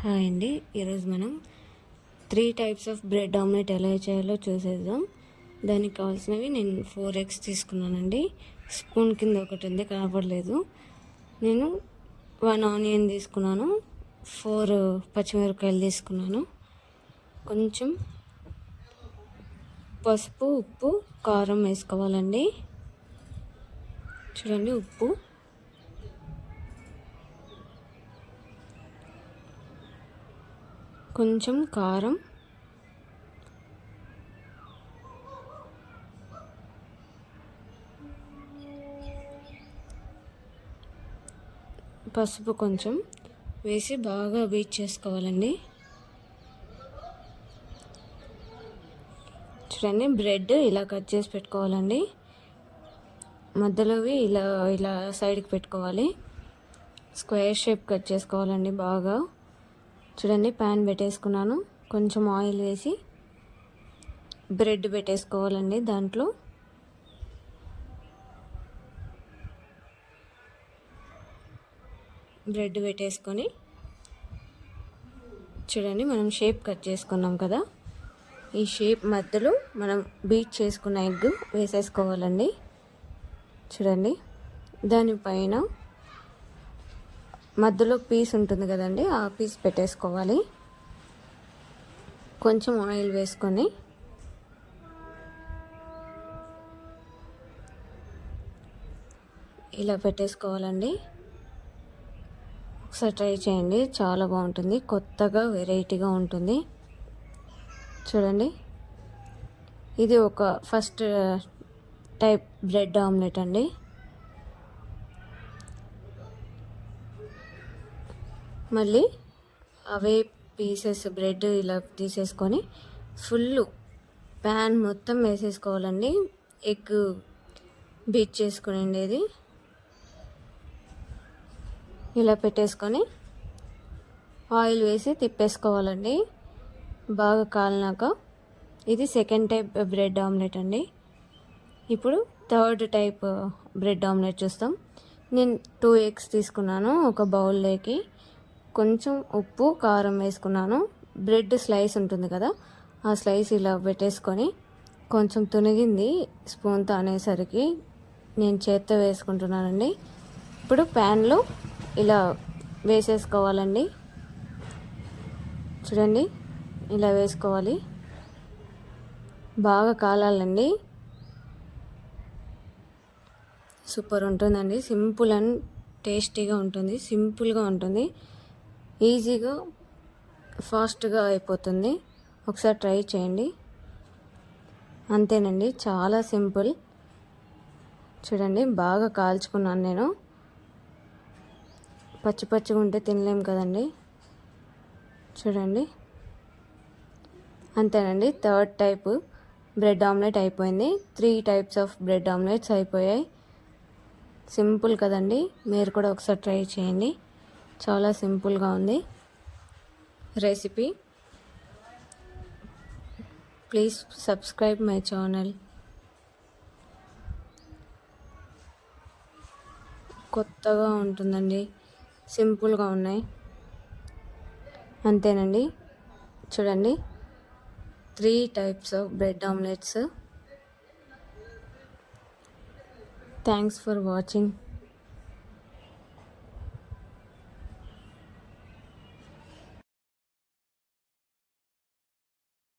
Hi అండి. ఈరోజు మనం 3 టైప్స్ ఆఫ్ బ్రెడ్ ఆమ్లెట్ ఎలా చేయాలో చూసేద్దాం. దానికి కావాల్సినవి నేను 4 ఎగ్స్ తీసుకున్నానండి. స్పూన్ కింద ఒకటి ఉంది, కనపడలేదు. నేను 1 ఆనియన్ తీసుకున్నాను, 4 పచ్చిమిరపకాయలు తీసుకున్నాను, కొంచెం పసుపు, ఉప్పు, కారం వేసుకోవాలండి. చూడండి, ఉప్పు, కొంచెం కారం, పసుపు కొంచెం వేసి బాగా బీట్ చేసుకోవాలండి. చూడండి, బ్రెడ్ ఇలా కట్ చేసి పెట్టుకోవాలండి. మధ్యలోవి ఇలా ఇలా సైడ్కి పెట్టుకోవాలి. స్క్వేర్ షేప్ కట్ చేసుకోవాలండి బాగా. చూడండి, ప్యాన్ పెట్టేసుకున్నాను, కొంచెం ఆయిల్ వేసి బ్రెడ్ పెట్టేసుకోవాలండి. దాంట్లో బ్రెడ్ పెట్టేసుకొని చూడండి, మనం షేప్ కట్ చేసుకున్నాం కదా, ఈ షేప్ మధ్యలో మనం బీట్ చేసుకున్న ఎగ్ వేసేసుకోవాలండి. చూడండి, దానిపైన మధ్యలో పీస్ ఉంటుంది కదండి, ఆ పీస్ పెట్టేసుకోవాలి. కొంచెం ఆయిల్ వేసుకొని ఇలా పెట్టేసుకోవాలండి. ఒకసారి ట్రై చేయండి, చాలా బాగుంటుంది, కొత్తగా వెరైటీగా ఉంటుంది. చూడండి, ఇది ఒక ఫస్ట్ టైప్ బ్రెడ్ ఆమ్లెట్ అండి. మళ్ళీ అవే పీసెస్ బ్రెడ్ ఇలా తీసేసుకొని ఫుల్ ప్యాన్ మొత్తం వేసేసుకోవాలండి. ఎగ్ బీట్ చేసుకునేది ఇలా పెట్టేసుకొని ఆయిల్ వేసి తిప్పేసుకోవాలండి బాగా కాలినాక. ఇది సెకండ్ టైప్ బ్రెడ్ ఆమ్లెట్ అండి. ఇప్పుడు థర్డ్ టైప్ బ్రెడ్ ఆమ్లెట్ చూస్తాం. నేను 2 ఎగ్స్ తీసుకున్నాను. ఒక బౌల్లోకి కొంచెం ఉప్పు, కారం వేసుకున్నాను. బ్రెడ్ స్లైస్ ఉంటుంది కదా, ఆ స్లైస్ ఇలా పెట్టేసుకొని కొంచెం తునిగింది స్పూన్తో అనేసరికి నేను చేత్తో వేసుకుంటున్నానండి. ఇప్పుడు ప్యాన్లో ఇలా వేసేసుకోవాలండి. చూడండి, ఇలా వేసుకోవాలి, బాగా కాలాలండి. సూపర్ ఉంటుందండి, సింపుల్ అండ్ టేస్టీగా ఉంటుంది, సింపుల్గా ఉంటుంది, ఈజీగా ఫాస్ట్గా అయిపోతుంది. ఒకసారి ట్రై చేయండి. అంతేనండి, చాలా సింపుల్. చూడండి, బాగా కాల్చుకున్నాను నేను. పచ్చి పచ్చిగా ఉంటే తినలేం కదండి. చూడండి, అంతేనండి, థర్డ్ టైప్ బ్రెడ్ ఆమ్లెట్ అయిపోయింది. 3 టైప్స్ ఆఫ్ బ్రెడ్ ఆమ్లెట్స్ అయిపోయాయి. సింపుల్ కదండి, మీరు కూడా ఒకసారి ట్రై చేయండి. చాలా సింపుల్గా ఉంది recipe. Please subscribe my channel. కొత్తగా ఉంటుందండి, సింపుల్గా ఉన్నాయి. అంతేనండి, చూడండి, 3 types of bread omelettes. Thanks for watching.